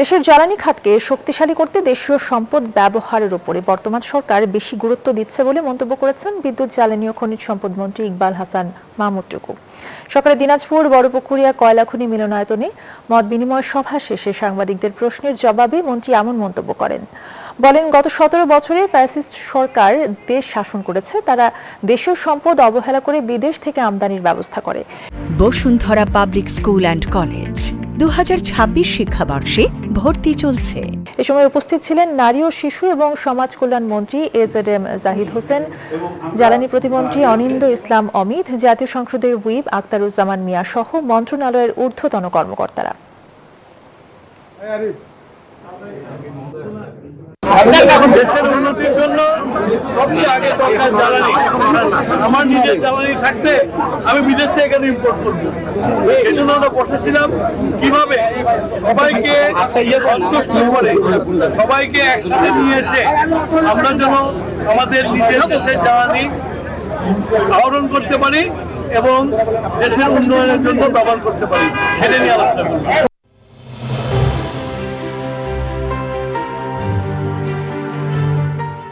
দেশের জ্বালানি খাতকে শক্তিশালী করতে দেশীয় সম্পদ ব্যবহারের উপরে বর্তমান সরকার বেশি গুরুত্ব দিচ্ছে বলে মন্তব্য করেছেন বিদ্যুৎ, জ্বালানি ও খনিজ সম্পদ মন্ত্রী ইকবাল হাসান মাহমুদ টুকু। সকালে দিনাজপুর বড়পুকুরিয়া কয়লা খনি মিলনায়তনে মত বিনিময় সভা শেষে সাংবাদিকদের প্রশ্নের জবাবে মন্ত্রী এমন মন্তব্য করেন। বলেন, গত 17 বছরে ফ্যাসিস্ট সরকার দেশ শাসন করেছে, তারা দেশীয় সম্পদ অবহেলা করে বিদেশ থেকে আমদানির ব্যবস্থা করে। Bashundhara public school and college 2026 শিক্ষাবর্ষে ভর্তি চলছে। এ সময় উপস্থিত ছিলেন নারী ও শিশু এবং সমাজ কল্যাণ মন্ত্রী এজেডএম জাহিদ হোসেন, জ্বালানি প্রতিমন্ত্রী অনিন্দ ইসলাম অমিত, জাতীয় সংসদের হুইপ আখতারুজ্জামান মিয়া সহ মন্ত্রণালয়ের ঊর্ধ্বতন কর্মকর্তারা। দেশের উন্নতির জন্য সবচেয়ে আগে দরকার জ্বালানি। আমার নিজের জ্বালানি থাকতে আমি বিদেশ থেকে এখানে ইম্পোর্ট করবো। এই জন্য আমরা বসেছিলাম কিভাবে সবাইকে সন্তুষ্ট করে সবাইকে একসাথে নিয়ে এসে আমরা যেন আমাদের নিজের দেশের জ্বালানি আহরণ করতে পারি এবং দেশের উন্নয়নের জন্য ব্যবহার করতে পারি, সেটা নিয়ে আলোচনা করি।